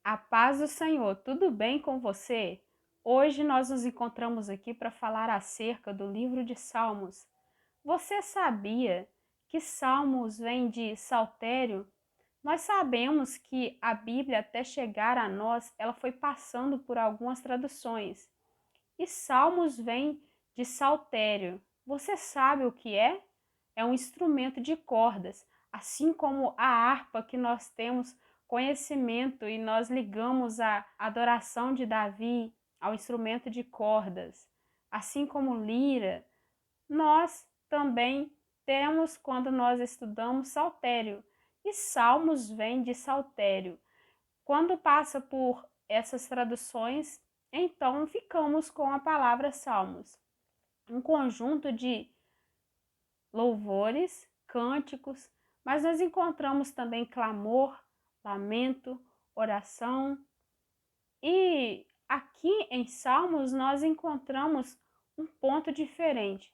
A paz do Senhor, tudo bem com você? Hoje nós nos encontramos aqui para falar acerca do livro de Salmos. Você sabia que Salmos vem de saltério? Nós sabemos que a Bíblia, até chegar a nós, ela foi passando por algumas traduções. E Salmos vem de saltério. Você sabe o que é? É um instrumento de cordas, assim como a harpa que nós temos conhecimento e nós ligamos a adoração de Davi ao instrumento de cordas, assim como lira, nós também temos quando nós estudamos saltério. E salmos vem de saltério. Quando passa por essas traduções, então ficamos com a palavra salmos, um conjunto de louvores, cânticos, mas nós encontramos também clamor, lamento, oração. E aqui em Salmos nós encontramos um ponto diferente.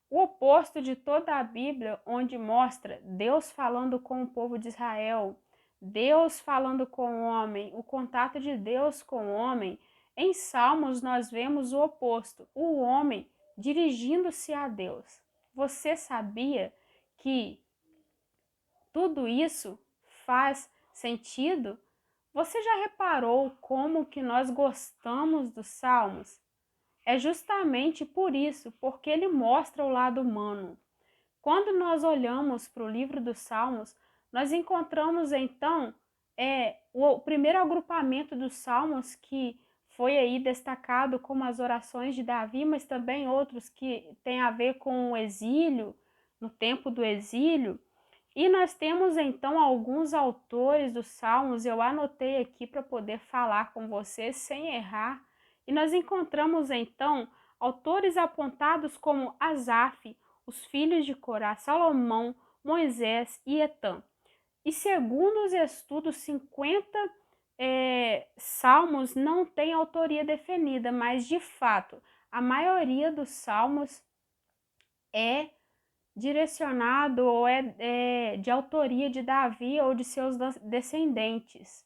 O oposto de toda a Bíblia, onde mostra Deus falando com o povo de Israel, Deus falando com o homem, o contato de Deus com o homem, em Salmos nós vemos o oposto, o homem dirigindo-se a Deus. Você sabia que tudo isso faz sentido? Você já reparou como que nós gostamos dos Salmos? É justamente por isso, porque ele mostra o lado humano. Quando nós olhamos para o livro dos Salmos, nós encontramos então o primeiro agrupamento dos Salmos que foi aí destacado como as orações de Davi, mas também outros que têm a ver com o exílio, no tempo do exílio. E nós temos então alguns autores dos Salmos, eu anotei aqui para poder falar com vocês sem errar. E nós encontramos então autores apontados como Asaf, os filhos de Corá, Salomão, Moisés e Etã. E segundo os estudos, 50 salmos não têm autoria definida, mas de fato, a maioria dos salmos é direcionado ou é de autoria de Davi ou de seus descendentes.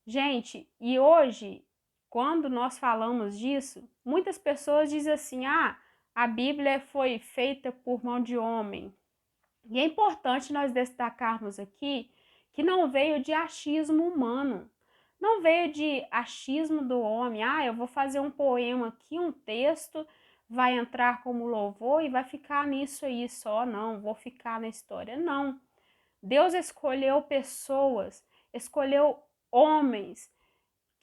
Gente, e hoje, quando nós falamos disso, muitas pessoas dizem assim: ah, a Bíblia foi feita por mão de homem. E é importante nós destacarmos aqui que não veio de achismo humano, não veio de achismo do homem. Ah, eu vou fazer um poema aqui, um texto, vai entrar como louvor e vai ficar nisso aí só. Não, vou ficar na história. Não. Deus escolheu pessoas, escolheu homens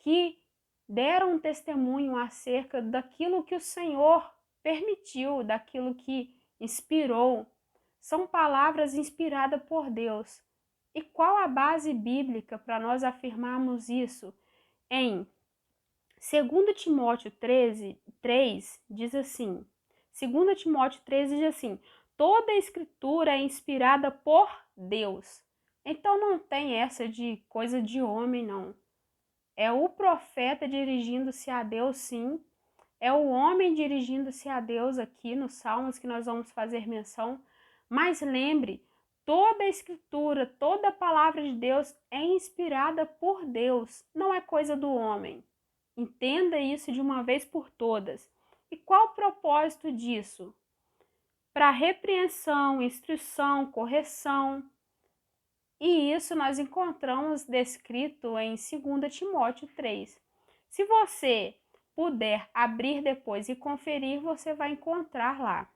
que deram um testemunho acerca daquilo que o Senhor permitiu, daquilo que inspirou. São palavras inspiradas por Deus. E qual a base bíblica para nós afirmarmos isso? Em 2 Timóteo 3 diz assim, 2 Timóteo 13 diz assim, toda a escritura é inspirada por Deus. Então não tem essa de coisa de homem, não. É o profeta dirigindo-se a Deus, sim. É o homem dirigindo-se a Deus aqui nos Salmos que nós vamos fazer menção. Mas lembre, toda a escritura, toda a palavra de Deus é inspirada por Deus, não é coisa do homem. Entenda isso de uma vez por todas. E qual o propósito disso? Para repreensão, instrução, correção. E isso nós encontramos descrito em 2 Timóteo 3. Se você puder abrir depois e conferir, você vai encontrar lá.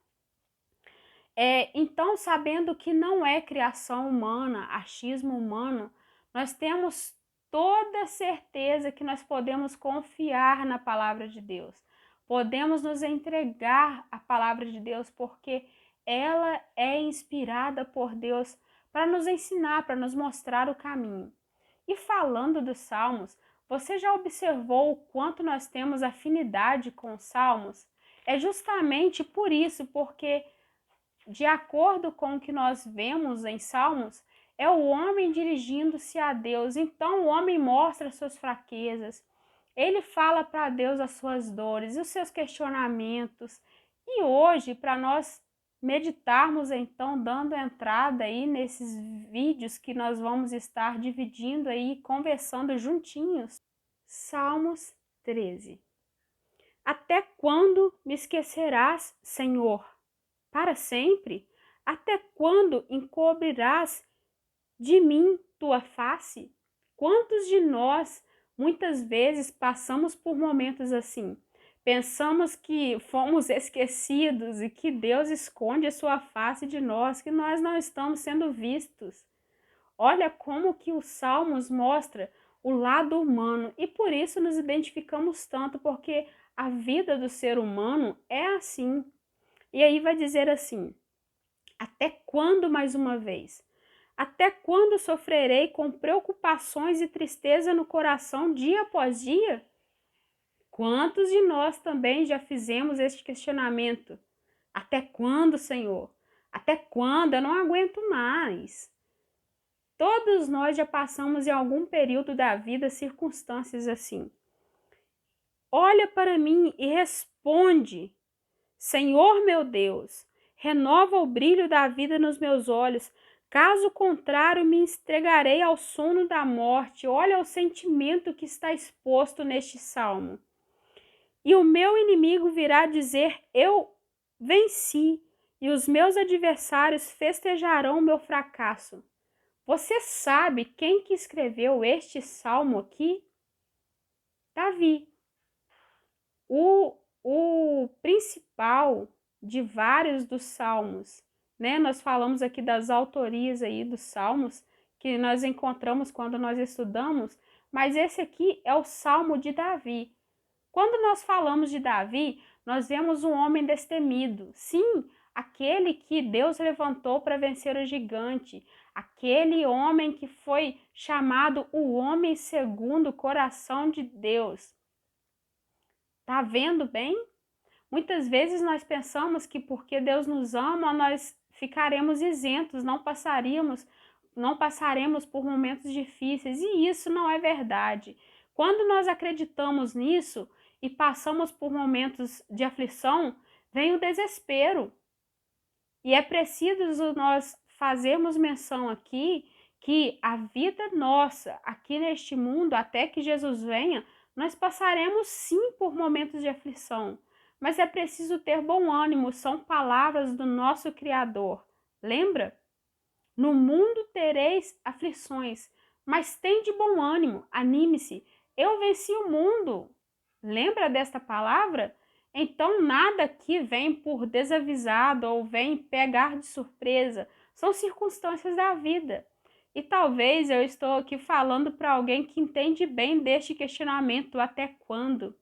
Então, sabendo que não é criação humana, achismo humano, nós temos toda certeza que nós podemos confiar na palavra de Deus. Podemos nos entregar à palavra de Deus porque ela é inspirada por Deus para nos ensinar, para nos mostrar o caminho. E falando dos Salmos, você já observou o quanto nós temos afinidade com os Salmos? É justamente por isso, porque de acordo com o que nós vemos em Salmos, é o homem dirigindo-se a Deus. Então o homem mostra suas fraquezas, ele fala para Deus as suas dores e os seus questionamentos. E hoje, para nós meditarmos então, dando entrada aí nesses vídeos que nós vamos estar dividindo aí, conversando juntinhos. Salmos 13. Até quando me esquecerás, Senhor? Para sempre? Até quando encobrirás de mim tua face? Quantos de nós, muitas vezes, passamos por momentos assim? Pensamos que fomos esquecidos e que Deus esconde a sua face de nós, que nós não estamos sendo vistos. Olha como que os Salmos mostra o lado humano e por isso nos identificamos tanto, porque a vida do ser humano é assim. E aí vai dizer assim: até quando, mais uma vez? Até quando sofrerei com preocupações e tristeza no coração dia após dia? Quantos de nós também já fizemos este questionamento? Até quando, Senhor? Até quando? Eu não aguento mais. Todos nós já passamos em algum período da vida circunstâncias assim. Olha para mim e responde: Senhor meu Deus, renova o brilho da vida nos meus olhos. Caso contrário, me entregarei ao sono da morte. Olha o sentimento que está exposto neste salmo. E o meu inimigo virá dizer: eu venci, e os meus adversários festejarão o meu fracasso. Você sabe quem que escreveu este salmo aqui? Davi. O principal de vários dos salmos, né? Nós falamos aqui das autorias aí dos salmos que nós encontramos quando nós estudamos, mas esse aqui é o salmo de Davi. Quando nós falamos de Davi, nós vemos um homem destemido. Sim, aquele que Deus levantou para vencer o gigante, aquele homem que foi chamado o homem segundo o coração de Deus. Tá vendo bem? Muitas vezes nós pensamos que porque Deus nos ama, nós ficaremos isentos, não passaremos por momentos difíceis, e isso não é verdade. Quando nós acreditamos nisso e passamos por momentos de aflição, vem o desespero. E é preciso nós fazermos menção aqui que a vida nossa aqui neste mundo, até que Jesus venha, nós passaremos sim por momentos de aflição, mas é preciso ter bom ânimo, são palavras do nosso Criador. Lembra? No mundo tereis aflições, mas tende bom ânimo, anime-se, eu venci o mundo. Lembra desta palavra? Então nada aqui vem por desavisado ou vem pegar de surpresa, são circunstâncias da vida. E talvez eu estou aqui falando para alguém que entende bem deste questionamento: até quando?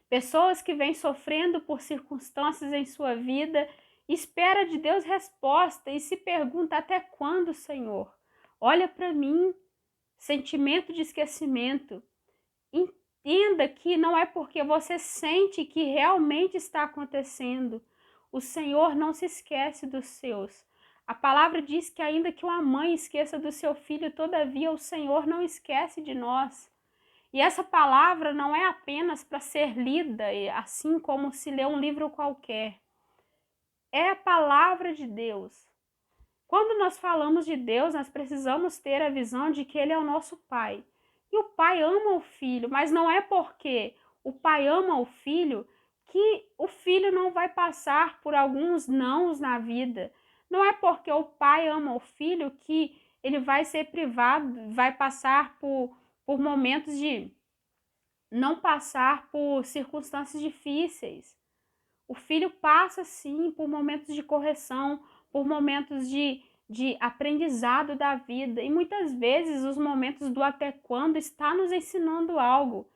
Pessoas que vêm sofrendo por circunstâncias em sua vida, espera de Deus resposta e se pergunta: até quando, Senhor? Olha para mim, sentimento de esquecimento. Entenda que não é porque você sente que realmente está acontecendo. O Senhor não se esquece dos seus. A palavra diz que ainda que uma mãe esqueça do seu filho, todavia o Senhor não esquece de nós. E essa palavra não é apenas para ser lida, assim como se lê um livro qualquer. É a palavra de Deus. Quando nós falamos de Deus, nós precisamos ter a visão de que Ele é o nosso Pai. E o Pai ama o Filho, mas não é porque o Pai ama o Filho que o Filho não vai passar por alguns nãos na vida. Não é porque o Pai ama o Filho que ele vai ser privado, vai passar por momentos de não passar por circunstâncias difíceis. O filho passa, sim, por momentos de correção, por momentos de aprendizado da vida. E muitas vezes os momentos do até quando está nos ensinando algo.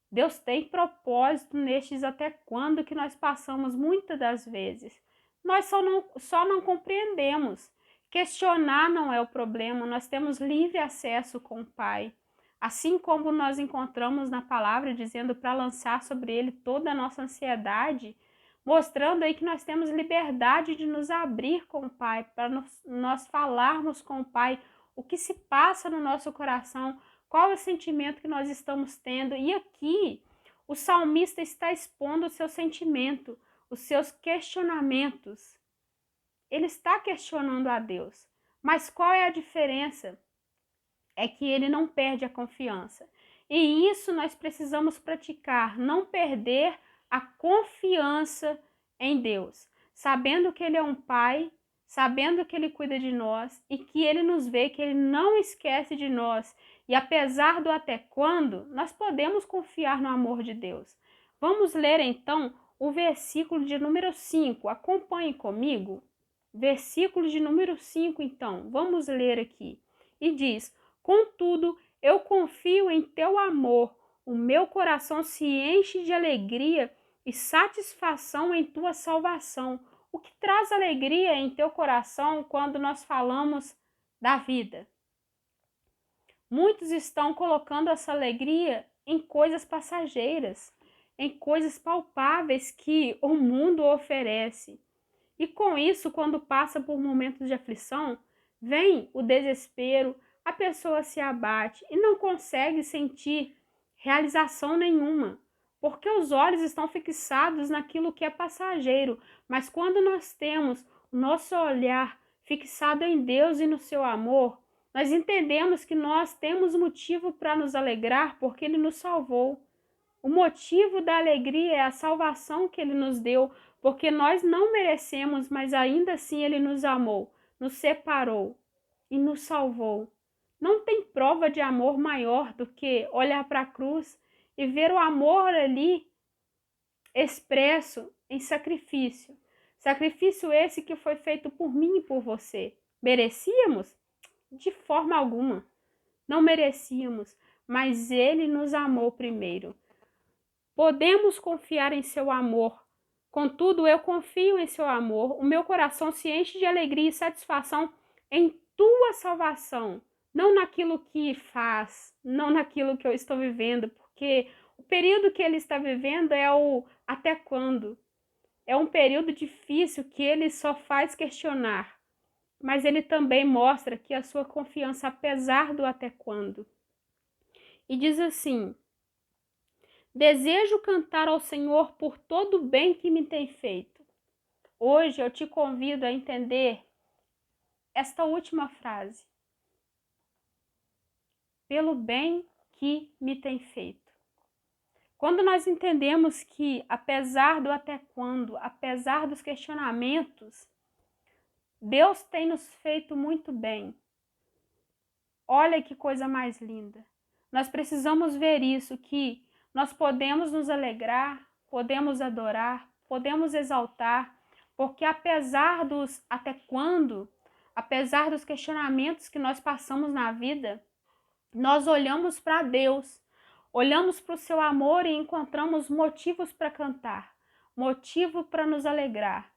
Deus tem propósito nestes até quando que nós passamos muitas das vezes. Nós só não compreendemos. Questionar não é o problema, nós temos livre acesso com o Pai. Assim como nós encontramos na palavra dizendo para lançar sobre ele toda a nossa ansiedade, mostrando aí que nós temos liberdade de nos abrir com o Pai, para nós falarmos com o Pai o que se passa no nosso coração, qual é o sentimento que nós estamos tendo. E aqui o salmista está expondo o seu sentimento, os seus questionamentos. ele está questionando a Deus. Mas qual é a diferença? É que ele não perde a confiança. E isso nós precisamos praticar, não perder a confiança em Deus, sabendo que ele é um pai, sabendo que ele cuida de nós e que ele nos vê, que ele não esquece de nós. E apesar do até quando, nós podemos confiar no amor de Deus. Vamos ler então o versículo de número 5. Acompanhe comigo. Versículo de número 5, então. Vamos ler aqui. E diz: Contudo, eu confio em teu amor, o meu coração se enche de alegria e satisfação em tua salvação. O que traz alegria em teu coração quando nós falamos da vida? Muitos estão colocando essa alegria em coisas passageiras, em coisas palpáveis que o mundo oferece. E com isso, quando passa por momentos de aflição, vem o desespero, a pessoa se abate e não consegue sentir realização nenhuma, porque os olhos estão fixados naquilo que é passageiro. Mas quando nós temos o nosso olhar fixado em Deus e no seu amor, nós entendemos que nós temos motivo para nos alegrar porque Ele nos salvou. O motivo da alegria é a salvação que Ele nos deu, porque nós não merecemos, mas ainda assim Ele nos amou, nos separou e nos salvou. Não tem prova de amor maior do que olhar para a cruz e ver o amor ali expresso em sacrifício. Sacrifício esse que foi feito por mim e por você. Merecíamos? De forma alguma. Não merecíamos, mas Ele nos amou primeiro. Podemos confiar em seu amor. Contudo, eu confio em seu amor. O meu coração se enche de alegria e satisfação em tua salvação. Não naquilo que faz, não naquilo que eu estou vivendo, porque o período que ele está vivendo é o até quando. É um período difícil que ele só faz questionar, mas ele também mostra que a sua confiança, apesar do até quando. E diz assim: desejo cantar ao Senhor por todo o bem que me tem feito. Hoje eu te convido a entender esta última frase. Pelo bem que me tem feito. Quando nós entendemos que, apesar do até quando, apesar dos questionamentos, Deus tem nos feito muito bem. Olha que coisa mais linda. Nós precisamos ver isso, que nós podemos nos alegrar, podemos adorar, podemos exaltar, porque apesar dos até quando, apesar dos questionamentos que nós passamos na vida, nós olhamos para Deus, olhamos para o seu amor e encontramos motivos para cantar, motivo para nos alegrar.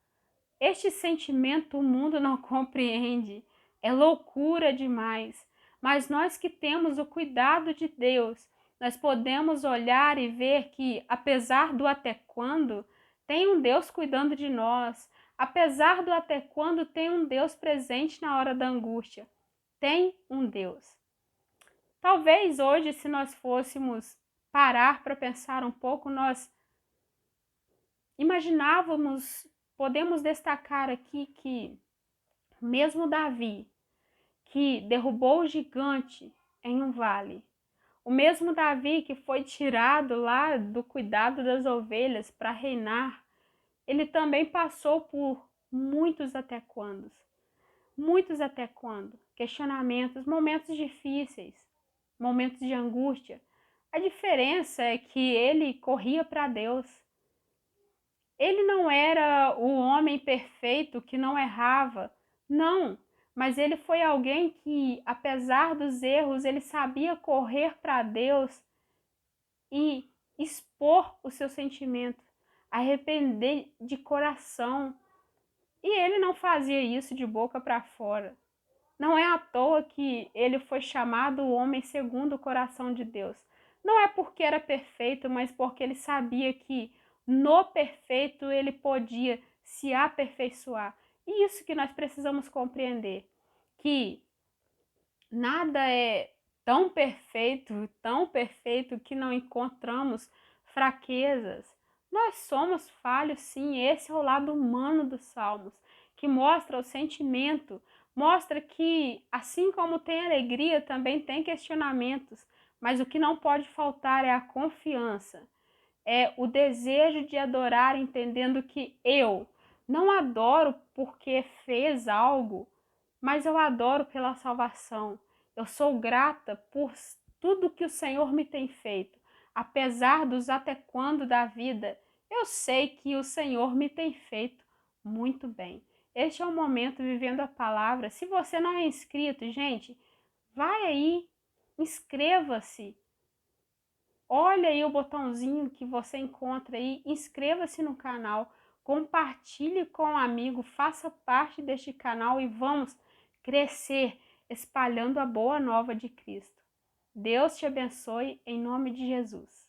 Este sentimento o mundo não compreende, é loucura demais, mas nós que temos o cuidado de Deus, nós podemos olhar e ver que, apesar do até quando, tem um Deus cuidando de nós, apesar do até quando, tem um Deus presente na hora da angústia, tem um Deus. Talvez hoje, se nós fôssemos parar para pensar um pouco, nós imaginávamos, podemos destacar aqui que mesmo Davi, que derrubou o gigante em um vale, o mesmo Davi que foi tirado lá do cuidado das ovelhas para reinar, ele também passou por muitos até quando, questionamentos, momentos difíceis, momentos de angústia. A diferença é que ele corria para Deus. Ele não era o homem perfeito que não errava, não, mas ele foi alguém que, apesar dos erros, ele sabia correr para Deus e expor o seu sentimento, arrepender de coração. E ele não fazia isso de boca para fora. Não é à toa que ele foi chamado o homem segundo o coração de Deus. Não é porque era perfeito, mas porque ele sabia que no perfeito ele podia se aperfeiçoar. E isso que nós precisamos compreender, que nada é tão perfeito que não encontramos fraquezas. Nós somos falhos, sim, esse é o lado humano dos Salmos, que mostra o sentimento, mostra que, assim como tem alegria, também tem questionamentos, mas o que não pode faltar é a confiança, é o desejo de adorar, entendendo que eu não adoro porque fez algo, mas eu adoro pela salvação. Eu sou grata por tudo que o Senhor me tem feito. Apesar dos até quando da vida, eu sei que o Senhor me tem feito muito bem. Este é o momento vivendo a palavra. Se você não é inscrito, gente, vai aí, inscreva-se. Olha aí o botãozinho que você encontra aí, inscreva-se no canal, compartilhe com um amigo, faça parte deste canal e vamos crescer espalhando a boa nova de Cristo. Deus te abençoe em nome de Jesus.